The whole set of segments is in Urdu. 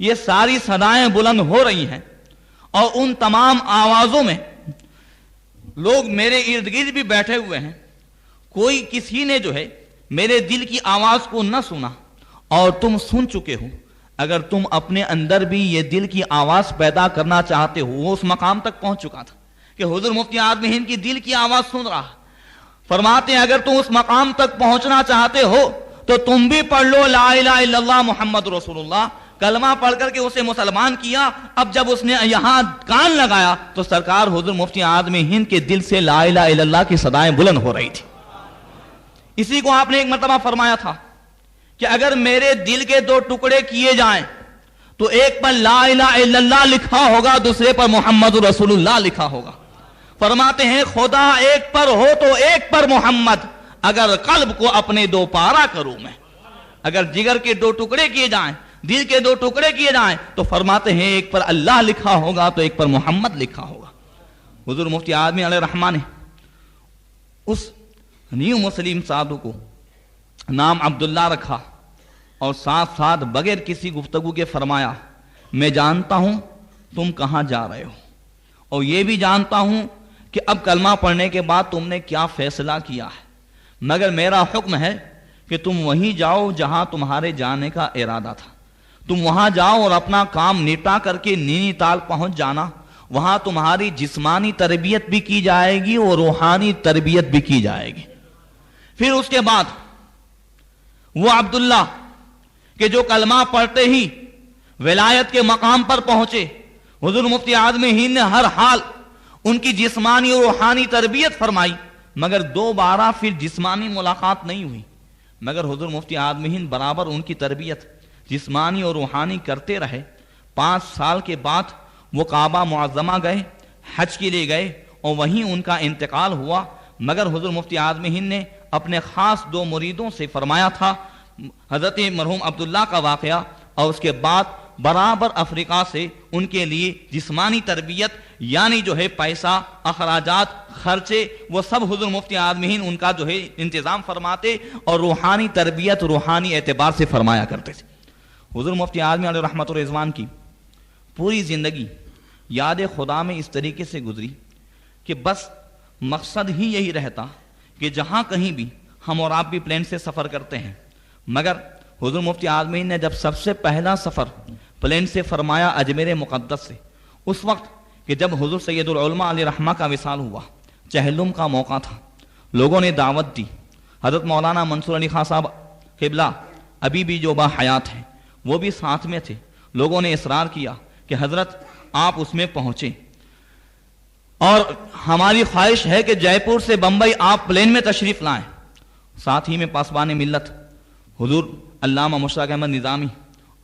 یہ ساری صدائیں بلند ہو رہی ہیں اور ان تمام آوازوں میں لوگ میرے ارد گرد بھی بیٹھے ہوئے ہیں، کوئی کسی نے جو ہے میرے دل کی آواز کو نہ سنا، اور تم سن چکے ہو۔ اگر تم اپنے اندر بھی یہ دل کی آواز پیدا کرنا چاہتے ہو، وہ اس مقام تک پہنچ چکا تھا کہ حضور مفتی اعظم ہند کی دل کی آواز سن رہا۔ فرماتے ہیں اگر تم اس مقام تک پہنچنا چاہتے ہو تو تم بھی پڑھ لو لا الہ الا اللہ محمد رسول اللہ، کلمہ پڑھ کر کے اسے مسلمان کیا۔ اب جب اس نے یہاں کان لگایا تو سرکار حضور مفتی اعظم ہند کے دل سے لا الہ الا اللہ کی صدائیں بلند ہو رہی تھی۔ اسی کو آپ نے ایک مرتبہ فرمایا تھا کہ اگر میرے دل کے دو ٹکڑے کیے جائیں تو ایک پر لا الہ الا اللہ لکھا ہوگا، دوسرے پر محمد رسول اللہ لکھا ہوگا۔ فرماتے ہیں خدا ایک پر ہو تو ایک پر محمد، اگر قلب کو اپنے دو پارا کروں میں۔ اگر جگر کے دو ٹکڑے کیے جائیں، دل کے دو ٹکڑے کیے جائیں تو فرماتے ہیں ایک پر اللہ لکھا ہوگا تو ایک پر محمد لکھا ہوگا۔ حضور مفتی اعظم علیہ رحمہ نے اس نیو مسلم سادھو کو نام عبداللہ رکھا اور ساتھ ساتھ بغیر کسی گفتگو کے فرمایا میں جانتا ہوں تم کہاں جا رہے ہو، اور یہ بھی جانتا ہوں کہ اب کلمہ پڑھنے کے بعد تم نے کیا فیصلہ کیا ہے، مگر میرا حکم ہے کہ تم وہیں جاؤ جہاں تمہارے جانے کا ارادہ تھا۔ تم وہاں جاؤ اور اپنا کام نپٹا کر کے نینی تال پہنچ جانا، وہاں تمہاری جسمانی تربیت بھی کی جائے گی اور روحانی تربیت بھی کی جائے گی۔ پھر اس کے بعد وہ عبداللہ کہ جو کلمہ پڑھتے ہی ولایت کے مقام پر پہنچے، حضور مفتی اعظم ہند نے ہر حال ان کی جسمانی اور روحانی تربیت فرمائی، مگر دوبارہ پھر جسمانی ملاقات نہیں ہوئی، مگر حضور مفتی اعظم ہند برابر ان کی تربیت جسمانی اور روحانی کرتے رہے۔ 5 سال کے بعد وہ کعبہ معظمہ گئے، حج کے لیے گئے اور وہیں ان کا انتقال ہوا، مگر حضور مفتی اعظم ہند نے اپنے خاص 2 مریدوں سے فرمایا تھا، حضرت مرحوم عبداللہ کا واقعہ اور اس کے بعد برابر افریقہ سے ان کے لیے جسمانی تربیت یعنی جو ہے پیسہ، اخراجات، خرچے، وہ سب حضور مفتی اعظم ہند ان کا جو ہے انتظام فرماتے اور روحانی تربیت روحانی اعتبار سے فرمایا کرتے تھے۔ حضور مفتی اعظم علیہ رحمت و رضوان کی پوری زندگی یاد خدا میں اس طریقے سے گزری کہ بس مقصد ہی یہی رہتا کہ جہاں کہیں بھی ہم اور آپ بھی پلین سے سفر کرتے ہیں، مگر حضور مفتی اعظم ہند نے جب سب سے پہلا سفر پلین سے فرمایا اجمیر مقدس سے، اس وقت کہ جب حضور سید العلماء علیہ رحمہ کا وصال ہوا، چہلم کا موقع تھا، لوگوں نے دعوت دی، حضرت مولانا منصور علی خان صاحب قبلہ ابھی بھی جو با حیات ہیں وہ بھی ساتھ میں تھے، لوگوں نے اصرار کیا کہ حضرت آپ اس میں پہنچیں اور ہماری خواہش ہے کہ جے پور سے بمبئی آپ پلین میں تشریف لائیں۔ ساتھ ہی میں پاسبان ملت حضور علامہ مشتاق احمد نظامی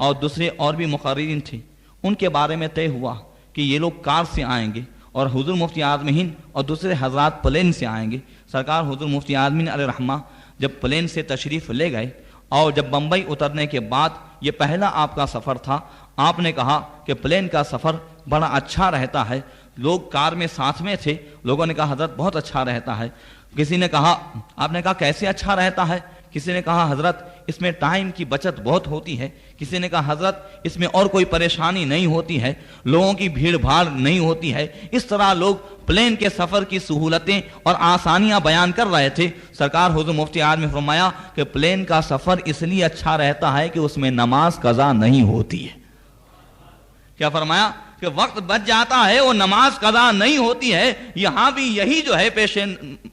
اور دوسرے اور بھی مقررین تھے، ان کے بارے میں طے ہوا کہ یہ لوگ کار سے آئیں گے اور حضور مفتی اعظم ہند اور دوسرے حضرات پلین سے آئیں گے۔ سرکار حضور مفتی اعظم ہند علیہ رحمہ جب پلین سے تشریف لے گئے اور جب بمبئی اترنے کے بعد یہ پہلا آپ کا سفر تھا، آپ نے کہا کہ پلین کا سفر بڑا اچھا رہتا ہے، لوگ کار میں ساتھ میں تھے، لوگوں نے کہا حضرت بہت اچھا رہتا ہے، کسی نے کہا آپ نے کہا کیسے اچھا رہتا ہے، کسی نے کہا حضرت اس میں ٹائم کی بچت بہت ہوتی ہے، کسی نے کہا حضرت اس میں اور کوئی پریشانی نہیں ہوتی ہے، لوگوں کی بھیڑ بھاڑ نہیں ہوتی ہے۔ اس طرح لوگ پلین کے سفر کی سہولتیں اور آسانیاں بیان کر رہے تھے۔ سرکار حضور مفتی اعظم نے فرمایا کہ پلین کا سفر اس لیے اچھا رہتا ہے کہ اس میں نماز قضا نہیں ہوتی ہے۔ کیا فرمایا کہ وقت بچ جاتا ہے اور نماز قضا نہیں ہوتی ہے، یہاں بھی یہی جو ہے پیش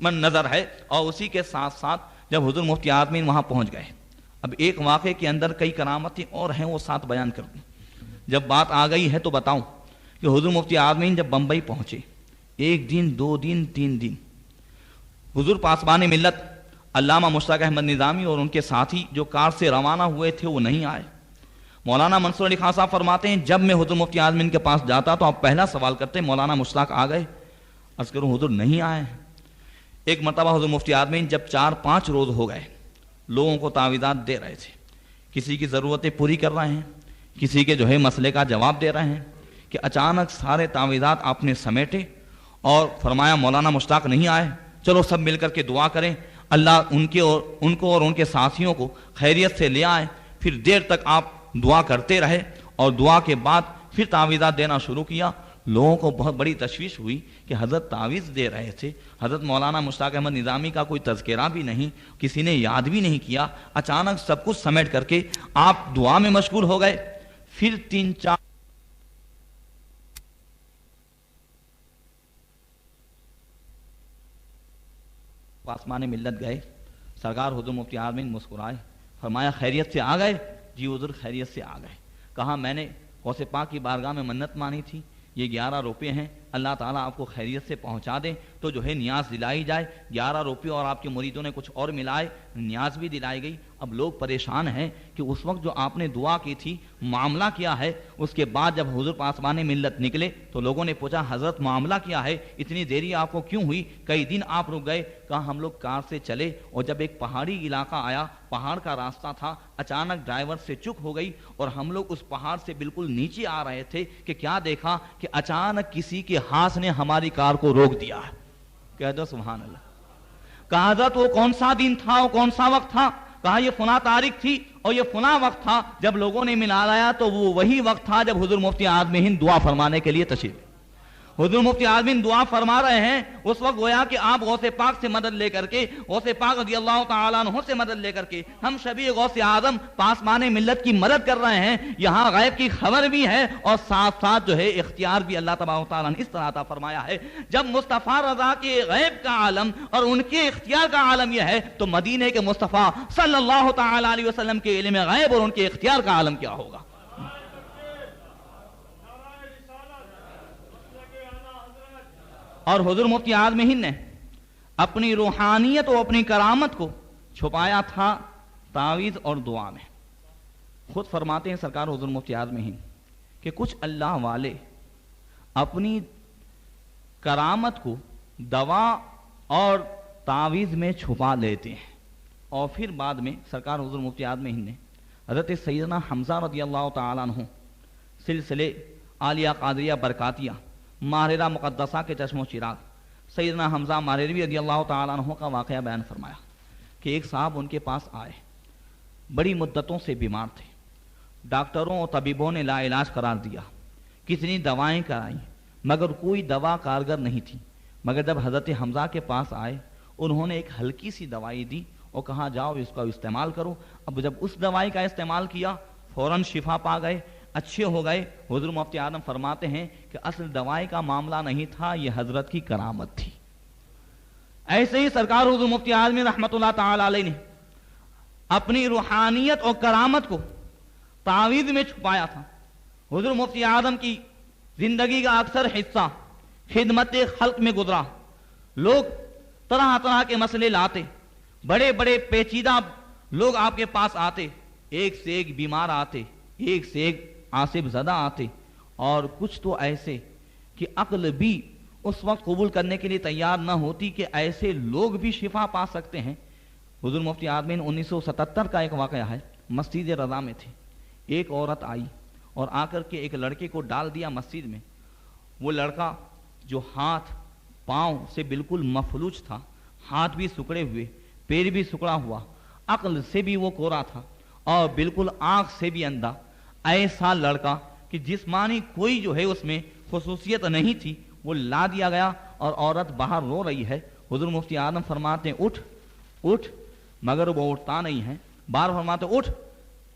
نظر ہے۔ اور اسی کے ساتھ ساتھ جب حضور مفتی اعظم وہاں پہنچ گئے، اب ایک واقعے کے اندر کئی کرامتیں اور ہیں، وہ ساتھ بیان کر دوں، جب بات آ گئی ہے تو بتاؤں کہ حضور مفتی اعظم جب بمبئی پہنچے، 1 دن 2 دن 3 دن حضور پاسبان ملت علامہ مشتاق احمد نظامی اور ان کے ساتھی جو کار سے روانہ ہوئے تھے وہ نہیں آئے۔ مولانا منصور علی خان صاحب فرماتے ہیں جب میں حضور مفتی اعظم کے پاس جاتا تو آپ پہلا سوال کرتے مولانا مشتاق آ گئے؟ عرض کروں حضور نہیں آئے ہیں۔ ایک مرتبہ حضور مفتی اعظم جب 4-5 روز ہو گئے، لوگوں کو تعویذات دے رہے تھے، کسی کی ضرورتیں پوری کر رہے ہیں، کسی کے جو ہے مسئلے کا جواب دے رہے ہیں، کہ اچانک سارے تعویذات آپ نے سمیٹے اور فرمایا مولانا مشتاق نہیں آئے، چلو سب مل کر کے دعا کریں اللہ ان کو اور ان کے ساتھیوں کو خیریت سے لے آئے۔ پھر دیر تک آپ دعا کرتے رہے اور دعا کے بعد پھر تعویذات دینا شروع کیا۔ لوگوں کو بہت بڑی تشویش ہوئی کہ حضرت تعویذ دے رہے تھے، حضرت مولانا مشتاق احمد نظامی کا کوئی تذکرہ بھی نہیں، کسی نے یاد بھی نہیں کیا، اچانک سب کچھ سمیٹ کر کے آپ دعا میں مشغول ہو گئے۔ پھر 3-4 آسمان ملت گئے، سرکار حضور مفتی عالمین مسکرائے، فرمایا خیریت سے آ گئے؟ جی حضور خیریت سے آ گئے۔ کہا میں نے غوث پاک کی بارگاہ میں منت مانی تھی، یہ 11 روپے ہیں، اللہ تعالیٰ آپ کو خیریت سے پہنچا دیں تو جو ہے نیاز دلائی جائے۔ 11 روپے اور آپ کے مریدوں نے کچھ اور ملائے، نیاز بھی دلائی گئی۔ اب لوگ پریشان ہیں کہ اس وقت جو آپ نے دعا کی تھی معاملہ کیا ہے؟ اس کے بعد جب حضور پاسبان ملت نکلے تو لوگوں نے پوچھا حضرت معاملہ کیا ہے، اتنی دیری آپ کو کیوں ہوئی، کئی دن آپ رک گئے؟ کہا ہم لوگ کار سے چلے اور جب ایک پہاڑی علاقہ آیا، پہاڑ کا راستہ تھا، اچانک ڈرائیور سے چک ہو گئی اور ہم لوگ اس پہاڑ سے بالکل نیچے آ رہے تھے کہ کیا دیکھا کہ اچانک کسی کے ہاتھ نے ہماری کار کو روک دیا ہے۔ کہہ دو سبحان اللہ۔ کہا حضرت وہ کون سا دن تھا، وہ کون سا وقت تھا؟ کہا یہ فلاں تاریخ تھی اور یہ فلاں وقت تھا۔ جب لوگوں نے ملا لایا تو وہ وہی وقت تھا جب حضور مفتی اعظم ہند دعا فرمانے کے لیے تشریف۔ حضور مفتی اعظم دعا فرما رہے ہیں، اس وقت گویا کہ آپ غوث پاک سے مدد لے کر کے، غوث پاک رضی اللہ تعالیٰ عنہ سے مدد لے کر کے ہم شبیہ غوث اعظم پاسمان ملت کی مدد کر رہے ہیں۔ یہاں غیب کی خبر بھی ہے اور ساتھ ساتھ جو ہے اختیار بھی اللہ تبارک و تعالیٰ نے اس طرح عطا فرمایا ہے۔ جب مصطفیٰ رضا کے غیب کا عالم اور ان کے اختیار کا عالم یہ ہے تو مدینے کے مصطفیٰ صلی اللہ تعالیٰ علیہ وسلم کے علم غیب اور ان کے اختیار کا عالم کیا ہوگا؟ اور حضور مفتی اعظم ہند نے اپنی روحانیت اور اپنی کرامت کو چھپایا تھا تعویذ اور دعا میں۔ خود فرماتے ہیں سرکار حضور مفتی اعظم ہند کہ کچھ اللہ والے اپنی کرامت کو دوا اور تعویذ میں چھپا لیتے ہیں، اور پھر بعد میں سرکار حضور مفتی اعظم ہند نے حضرت سیدنا حمزہ رضی اللہ تعالیٰ عنہ سلسلے عالیہ قادریہ برکاتیہ ماہرہ مقدسہ کے چشم و چراغ سیدنا حمزہ ماریروی رضی اللہ تعالیٰ عنہ کا واقعہ بیان فرمایا کہ ایک صاحب ان کے پاس آئے، بڑی مدتوں سے بیمار تھے، ڈاکٹروں اور طبیبوں نے لا علاج قرار دیا، کتنی دوائیں کرائیں مگر کوئی دوا کارگر نہیں تھی۔ مگر جب حضرت حمزہ کے پاس آئے انہوں نے ایک ہلکی سی دوائی دی اور کہا جاؤ اس کا استعمال کرو۔ اب جب اس دوائی کا استعمال کیا فوراً شفا پا گئے، اچھے ہو گئے۔ حضور مفتی اعظم فرماتے ہیں کہ اصل دوائی کا معاملہ نہیں تھا، یہ حضرت کی کرامت تھی۔ ایسے ہی سرکار حضور مفتی اعظم رحمت اللہ تعالی علیہ نے اپنی روحانیت اور کرامت کو تعویذ میں چھپایا تھا۔ حضور مفتی اعظم کی زندگی کا اکثر حصہ خدمت خلق میں گزرا، لوگ طرح طرح کے مسئلے لاتے، بڑے بڑے پیچیدہ لوگ آپ کے پاس آتے، ایک سے ایک بیمار آتے، ایک سے ایک عاصب زدہ آتے، اور کچھ تو ایسے کہ عقل بھی اس وقت قبول کرنے کے لیے تیار نہ ہوتی کہ ایسے لوگ بھی شفا پا سکتے ہیں۔ حضور مفتی اعظم 1977 کا ایک واقعہ ہے، مسجد رضا میں تھے، ایک عورت آئی اور آ کر کے ایک لڑکے کو ڈال دیا مسجد میں۔ وہ لڑکا جو ہاتھ پاؤں سے بالکل مفلوج تھا، ہاتھ بھی سکڑے ہوئے، پیر بھی سکڑا ہوا، عقل سے بھی وہ کورا تھا اور بالکل آنکھ سے بھی اندھا، ایسا لڑکا کہ جسمانی کوئی جو ہے اس میں خصوصیت نہیں تھی، وہ لا دیا گیا اور عورت باہر رو رہی ہے۔ حضور مفتی اعظم فرماتے ہیں اٹھ اٹھ، مگر وہ اٹھتا نہیں ہے، بار فرماتے اٹھ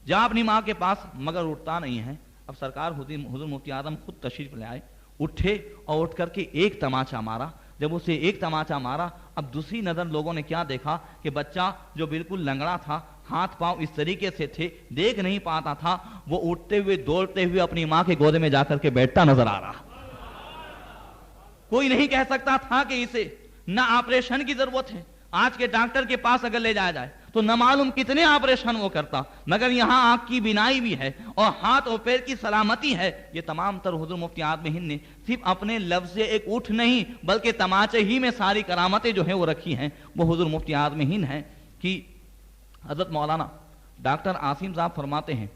جا اپنی ماں کے پاس، مگر اٹھتا نہیں ہے۔ اب سرکار حضور مفتی اعظم خود تشریف لے آئے، اٹھے اور اٹھ کر کے ایک تماچا مارا۔ جب اسے ایک تماچا مارا، اب دوسری نظر لوگوں نے کیا دیکھا کہ بچہ جو بالکل لنگڑا تھا، ہاتھ پاؤں اس طریقے سے تھے، دیکھ نہیں پاتا تھا، وہ اٹھتے ہوئے دوڑتے ہوئے اپنی ماں کے گود میں جا کر کے بیٹھتا نظر آ رہا۔ کوئی نہیں کہہ سکتا تھا کہ اسے نہ آپریشن کی ضرورت ہے، آج کے ڈاکٹر کے پاس اگر لے جایا جائے تو نہ معلوم کتنے آپریشن وہ کرتا، مگر یہاں آنکھ کی بینائی بھی ہے اور ہاتھ اور پیر کی سلامتی ہے۔ یہ تمام تر حضور مفتی اعظم ہند نے صرف اپنے لفظ سے ایک اٹھ نہیں بلکہ تماچے ہی میں ساری کرامتیں جو ہیں وہ رکھی ہیں۔ وہ حضور مفتی اعظم ہند ہیں کہ حضرت مولانا ڈاکٹر عاصم صاحب فرماتے ہیں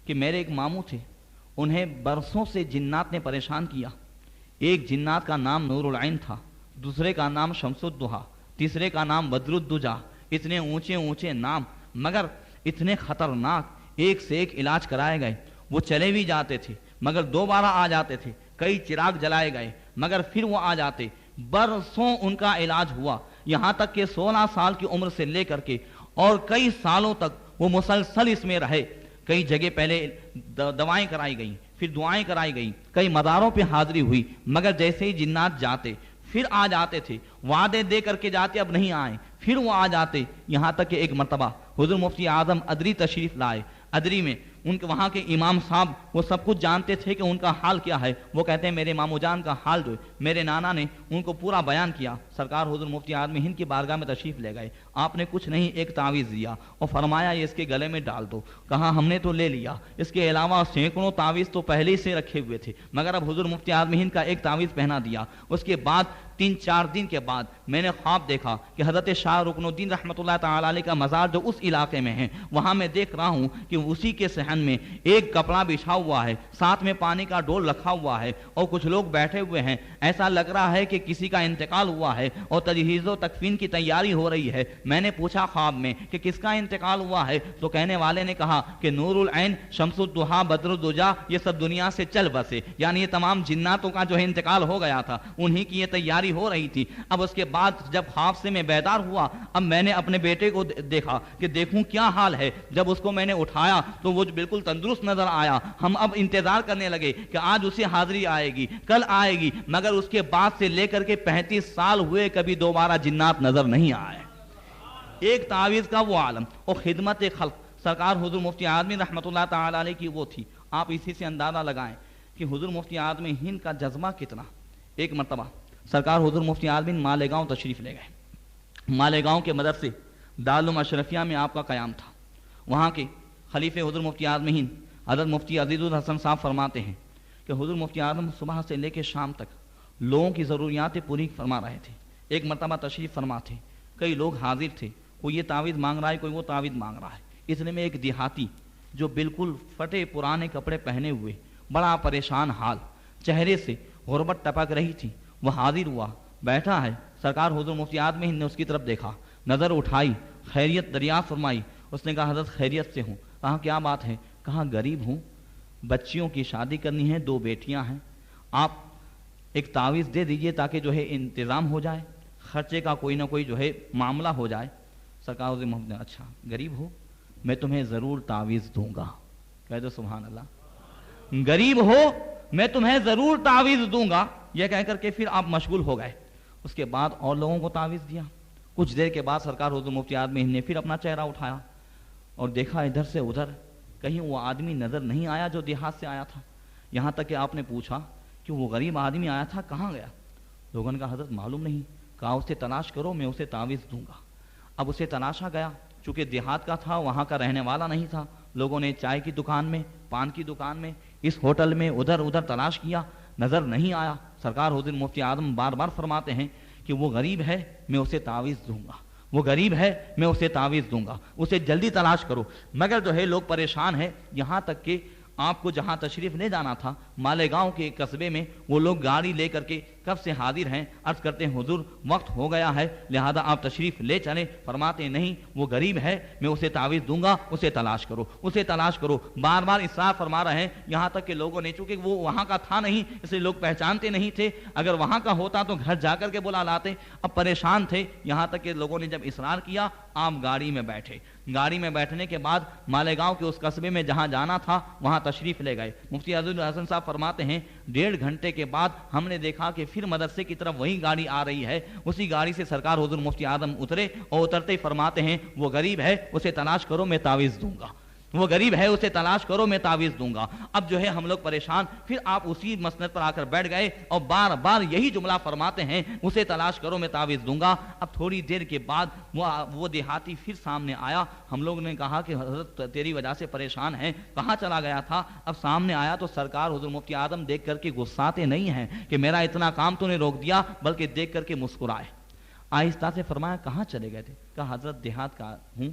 کہ میرے ایک ماموں تھے، انہیں برسوں سے جنات نے پریشان کیا۔ ایک جنات کا نام نور العین تھا، دوسرے کا نام شمس الدحا، تیسرے کا نام بدر الدجا، اتنے اونچے اونچے نام مگر اتنے خطرناک، ایک سے ایک علاج کرائے گئے۔ وہ چلے بھی جاتے تھے مگر دوبارہ آ جاتے تھے، کئی چراغ جلائے گئے مگر پھر وہ آ جاتے، برسوں ان کا علاج ہوا، یہاں تک کہ 16 سال کی عمر سے لے کر کے اور کئی سالوں تک وہ مسلسل اس میں رہے۔ کئی جگہ پہلے دوائیں کرائی گئیں، پھر دعائیں کرائی گئیں، کئی مزاروں پہ حاضری ہوئی، مگر جیسے ہی جنات جاتے پھر آ جاتے تھے، وعدے دے کر کے جاتے اب نہیں آئے، پھر وہ آ جاتے، یہاں تک کہ ایک مرتبہ حضور مفتی اعظم ادری تشریف لائے۔ ادری میں ان کے وہاں کے امام صاحب وہ سب کچھ جانتے تھے کہ ان کا حال کیا ہے، وہ کہتے ہیں میرے مامو جان کا حال جو ہے، میرے نانا نے ان کو پورا بیان کیا۔ سرکار حضور مفتی اعظم ہند کی بارگاہ میں تشریف لے گئے، آپ نے کچھ نہیں ایک تعویذ دیا اور فرمایا یہ اس کے گلے میں ڈال دو، کہا ہم نے تو لے لیا، اس کے علاوہ سینکڑوں تعویذ تو پہلے ہی سے رکھے ہوئے تھے، مگر اب حضور مفتی اعظم ہند کا ایک تعویذ پہنا دیا۔ اس کے بعد 3-4 دن کے بعد میں نے خواب دیکھا کہ حضرت شاہ رکن الدین رحمۃ اللہ تعالی علیہ کا مزار جو اس علاقے میں ہے، وہاں میں دیکھ رہا ہوں کہ اسی کے صحن میں ایک کپڑا بچھا ہوا ہے، ساتھ میں پانی کا ڈول رکھا ہوا ہے اور کچھ لوگ بیٹھے ہوئے ہیں، ایسا لگ رہا ہے کہ کسی کا انتقال ہوا ہے اور تجہیز و تکفین کی تیاری ہو رہی ہے۔ میں نے پوچھا خواب میں کہ کس کا انتقال ہوا ہے، تو کہنے والے نے کہا کہ نور العین، شمس الضحیٰ، بدر الدجا یہ سب دنیا سے چل بسے، یعنی یہ تمام جناتوں کا جو ہے انتقال ہو گیا تھا، انہی کی یہ تیاری ہو رہی تھی۔ اب اس کے بعد جب خواب سے میں بیدار ہوا، اب میں نے اپنے بیٹے کو دیکھا کہ دیکھوں کیا حال ہے، جب اس کو میں نے اٹھایا تو وہ بالکل تندرست نظر آیا۔ ہم اب انتظار کرنے لگے کہ آج اسے حاضری آئے گی، کل آئے گی، مگر اس کے بعد سے لے کر کے 35 سال ہوئے کبھی دوبارہ جنات نظر نہیں آئے۔ ایک تعویذ کا وہ عالم اور خدمت خلق سرکار حضور مفتی اعظم رحمۃ اللہ تعالی علیہ کی وہ تھی۔ آپ اسی سے اندازہ لگائیں کہ حضور مفتی اعظم ہند کا جذبہ کتنا۔ ایک مرتبہ سرکار حضور مفتی اعظم مالیگاؤں تشریف لے گئے۔ مالیگاؤں کے مدرسے دارالعلوم اشرفیہ میں آپ کا قیام تھا۔ وہاں کے خلیفہ حضور مفتی اعظم ہند حضرت مفتی عزیز الحسن صاحب فرماتے ہیں کہ حضور مفتی اعظم صبح سے لے کے شام تک لوگوں کی ضروریات پوری فرما رہے تھے۔ ایک مرتبہ تشریف فرما تھے، کئی لوگ حاضر تھے، کوئی یہ تعویذ مانگ رہا ہے، کوئی وہ تعویذ مانگ رہا ہے۔ اتنے میں ایک دیہاتی جو بالکل پھٹے پرانے کپڑے پہنے ہوئے، بڑا پریشان حال، چہرے سے غربت ٹپک رہی تھی، وہ حاضر ہوا، بیٹھا ہے۔ سرکار حضور مفتی اعظم ہند نے اس کی طرف دیکھا، نظر اٹھائی، خیریت دریافت فرمائی۔ اس نے کہا حضرت خیریت سے ہوں۔ کہا کیا بات ہے؟ کہا غریب ہوں، بچیوں کی شادی کرنی ہے، 2 بیٹیاں ہیں، آپ ایک تعویذ دے دیجئے تاکہ جو ہے انتظام ہو جائے، خرچے کا کوئی نہ کوئی جو ہے معاملہ ہو جائے۔ سرکار حضور محمد نے اچھا غریب ہو، میں تمہیں ضرور تعویذ دوں گا۔ کہہ دو سبحان اللہ، غریب ہو میں تمہیں ضرور تعویذ دوں گا، یہ کہہ کر کے پھر آپ مشغول ہو گئے۔ اس کے بعد اور لوگوں کو تعویذ دیا۔ کچھ دیر کے بعد سرکار حضور مفتی اعظم ہند نے پھر اپنا چہرہ اٹھایا اور دیکھا ادھر سے ادھر، کہیں وہ آدمی نظر نہیں آیا جو دیہات سے آیا تھا۔ یہاں تک کہ آپ نے پوچھا کہ وہ غریب آدمی آیا تھا کہاں گیا؟ لوگوں نے کہا حضرت معلوم نہیں۔ کہا اسے تلاش کرو، میں اسے تعویذ دوں گا۔ اب اسے تلاشا گیا، چونکہ دیہات کا تھا، وہاں کا رہنے والا نہیں تھا۔ لوگوں نے چائے کی دکان میں، پان کی دکان میں، اس ہوٹل میں، ادھر ادھر تلاش کیا، نظر نہیں آیا۔ سرکار حضور مفتی اعظم بار بار فرماتے ہیں کہ وہ غریب ہے، میں اسے تعویذ دوں گا، وہ غریب ہے، میں اسے تعویذ دوں گا، اسے جلدی تلاش کرو۔ مگر جو ہے لوگ پریشان ہیں، یہاں تک کہ آپ کو جہاں تشریف لے جانا تھا مالیگاؤں کے قصبے میں، وہ لوگ گاڑی لے کر کے کب سے حاضر ہیں، عرض کرتے ہیں حضور وقت ہو گیا ہے لہذا آپ تشریف لے چلیں۔ فرماتے نہیں وہ غریب ہے، میں اسے تعویذ دوں گا، اسے تلاش کرو، اسے تلاش کرو۔ بار بار اصرار فرما رہے ہیں، یہاں تک کہ لوگوں نے، چونکہ وہ وہاں کا تھا نہیں اس لیے لوگ پہچانتے نہیں تھے، اگر وہاں کا ہوتا تو گھر جا کر کے بلا لاتے، اب پریشان تھے۔ یہاں تک کہ لوگوں نے جب اصرار کیا، آپ گاڑی میں بیٹھے۔ گاڑی میں بیٹھنے کے بعد مالیگاؤں کے اس قصبے میں جہاں جانا تھا وہاں تشریف لے گئے۔ مفتی عزیز الحسن صاحب فرماتے ہیں 1.5 گھنٹے کے بعد ہم نے دیکھا کہ پھر مدرسے کی طرف وہی گاڑی آ رہی ہے۔ اسی گاڑی سے سرکار حضور مفتی اعظم اترے اور اترتے ہی فرماتے ہیں وہ غریب ہے، اسے تلاش کرو، میں تعویذ دوں گا، وہ غریب ہے، اسے تلاش کرو، میں تعویذ دوں گا۔ اب جو ہے ہم لوگ پریشان، پھر آپ اسی مسند پر آ کر بیٹھ گئے اور بار بار یہی جملہ فرماتے ہیں اسے تلاش کرو، میں تعویذ دوں گا۔ اب تھوڑی دیر کے بعد وہ دیہاتی پھر سامنے آیا۔ ہم لوگ نے کہا کہ حضرت تیری وجہ سے پریشان ہیں، کہاں چلا گیا تھا؟ اب سامنے آیا تو سرکار حضور مفتی اعظم دیکھ کر کے غصاتے نہیں ہیں کہ میرا اتنا کام تو نے روک دیا، بلکہ دیکھ کر کے مسکرائے، آہستہ سے فرمایا کہاں چلے گئے تھے؟ کہا حضرت دیہات کا ہوں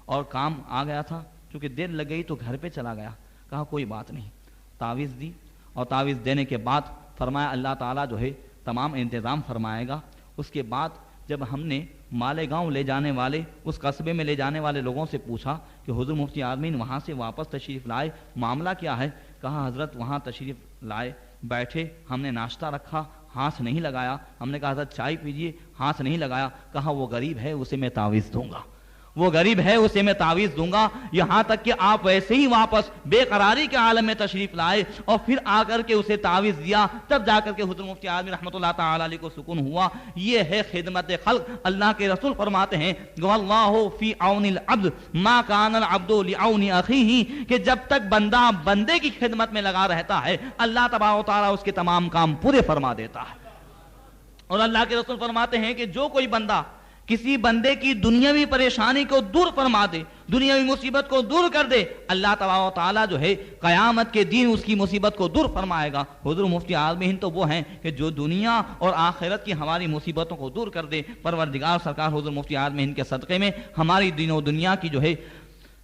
اور کام آ گیا تھا، چونکہ دیر لگ گئی تو گھر پہ چلا گیا۔ کہا کوئی بات نہیں۔ تعویذ دی اور تعویذ دینے کے بعد فرمایا اللہ تعالیٰ جو ہے تمام انتظام فرمائے گا۔ اس کے بعد جب ہم نے مالیگاؤں لے جانے والے، اس قصبے میں لے جانے والے لوگوں سے پوچھا کہ حضور مفتی اعظم وہاں سے واپس تشریف لائے، معاملہ کیا ہے؟ کہا حضرت وہاں تشریف لائے، بیٹھے، ہم نے ناشتہ رکھا، ہاتھ نہیں لگایا. ہم نے کہا حضرت چائے پیجیے، ہاتھ نہیں لگایا. کہا وہ غریب ہے اسے میں تعویذ دوں گا، وہ غریب ہے اسے میں تعویذ دوں گا. یہاں تک کہ آپ ویسے ہی واپس بے قراری کے عالم میں تشریف لائے اور پھر آ کر کے اسے تعویذ دیا، تب جا کر کے حضرت مفتی اعظم رحمۃ اللہ تعالی علیہ کو سکون ہوا. یہ ہے خدمت خلق. اللہ کے رسول فرماتے ہیں واللہ فی عون العبد ما کان العبد لعون اخیہ، کہ جب تک بندہ بندے کی خدمت میں لگا رہتا ہے اللہ تبارک و تعالی اس کے تمام کام پورے فرما دیتا ہے. اور اللہ کے رسول فرماتے ہیں کہ جو کوئی بندہ کسی بندے کی دنیاوی پریشانی کو دور فرما دے، دنیاوی مصیبت کو دور کر دے، اللہ تبارک و تعالیٰ جو ہے قیامت کے دن اس کی مصیبت کو دور فرمائے گا. حضور مفتی اعظم ہند تو وہ ہیں کہ جو دنیا اور آخرت کی ہماری مصیبتوں کو دور کر دے. پروردگار سرکار حضور مفتی اعظم ہند کے صدقے میں ہماری دین و دنیا کی جو ہے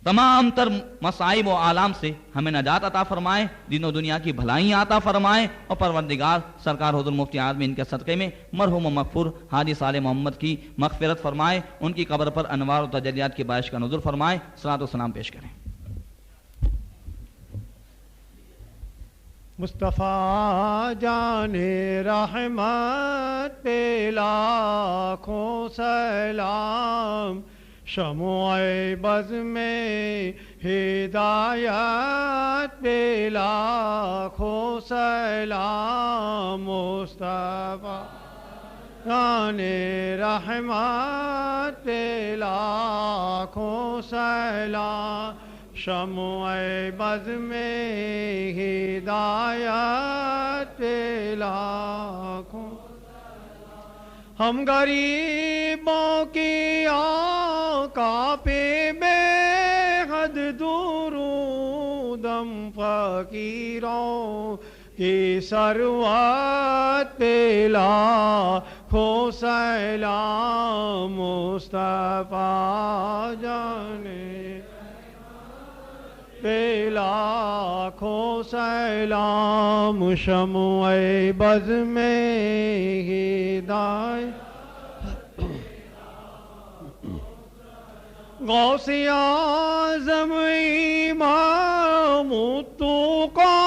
تمام تر مصائب و آلام سے ہمیں نجات عطا فرمائے، دین و دنیا کی بھلائیاں عطا فرمائے. اور پروردگار سرکار حضور مفتی اعظم ان کے صدقے میں مرحوم و مغفور حاجی صالح محمد کی مغفرت فرمائے، ان کی قبر پر انوار و تجلیات کی بارش کا نزول فرمائے. صلاۃ و سلام پیش کریں. مصطفیٰ جان رحمت پہ لاکھوں سلام، شموع بز میں ہدایت پہ لاکھوں سلام. مصطفیٰ جان رحمت پہ لاکھوں سلام، شموع بز میں ہدایت پہ لاکھوں. ہم غریبوں کی آقا پہ بے حد درود، ہم فقیروں کی ثروت پہ لاکھوں سلام. مصطفیٰ جانے پہ لاکھوں سلام، شموع بز میں ہدایت. غوث اعظم امام التقا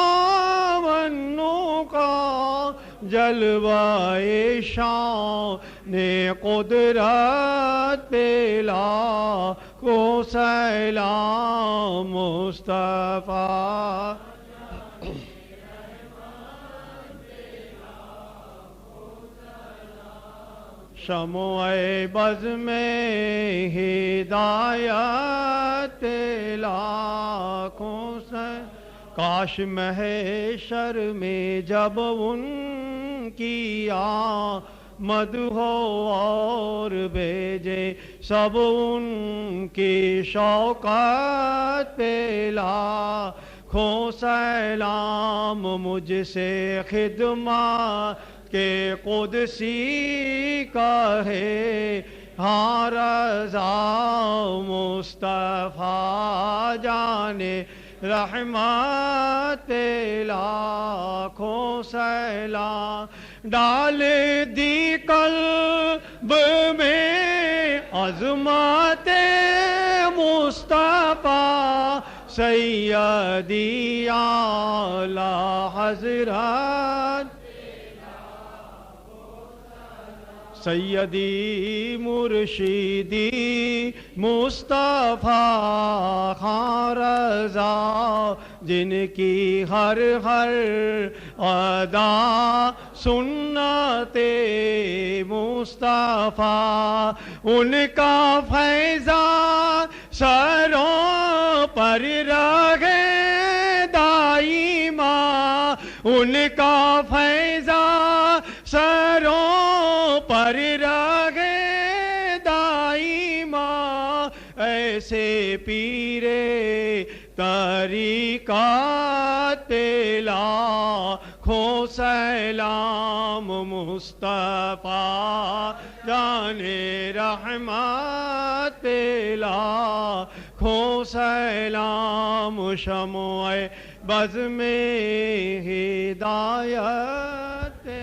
والنقا، جلوہ شان قدرت پہ لاکھوں سلام. مصطفیٰ شموع بز میں ہدایت پہ لاکھوں سلام. کاش محشر میں جب ان کی آمد ہو اور بھیجے سب ان کی شوقت پہ لاکھوں سلام. مجھ سے خدمت کہ قدسی کا ہے ہاں رضا. مصطفیٰ جانے رحمت پہ لاکھوں سلام. ڈال دی قلب میں عظمت مصطفیٰ، سیدی اعلی حضرت، سیدی مرشدی مصطفیٰ خان رضا، جن کی ہر ہر ادا سنت مصطفیٰ، ان کا فیضان سروں پر رہے دائما، ان کا فیضان سروں پر رہے دائما. ایسے پیرے طریقات پہ لاکھوں سلام. مصطفیٰ جانے رحمت پہ لاکھوں سلام. شموع بز میں ہدایت پہ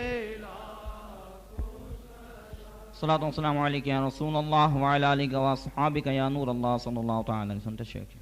صلاۃ و سلام علیک یا رسول اللہ وعلی آلک و اصحابک یا نور اللہ صلی اللہ تعالی علیہ وسلم. تشریف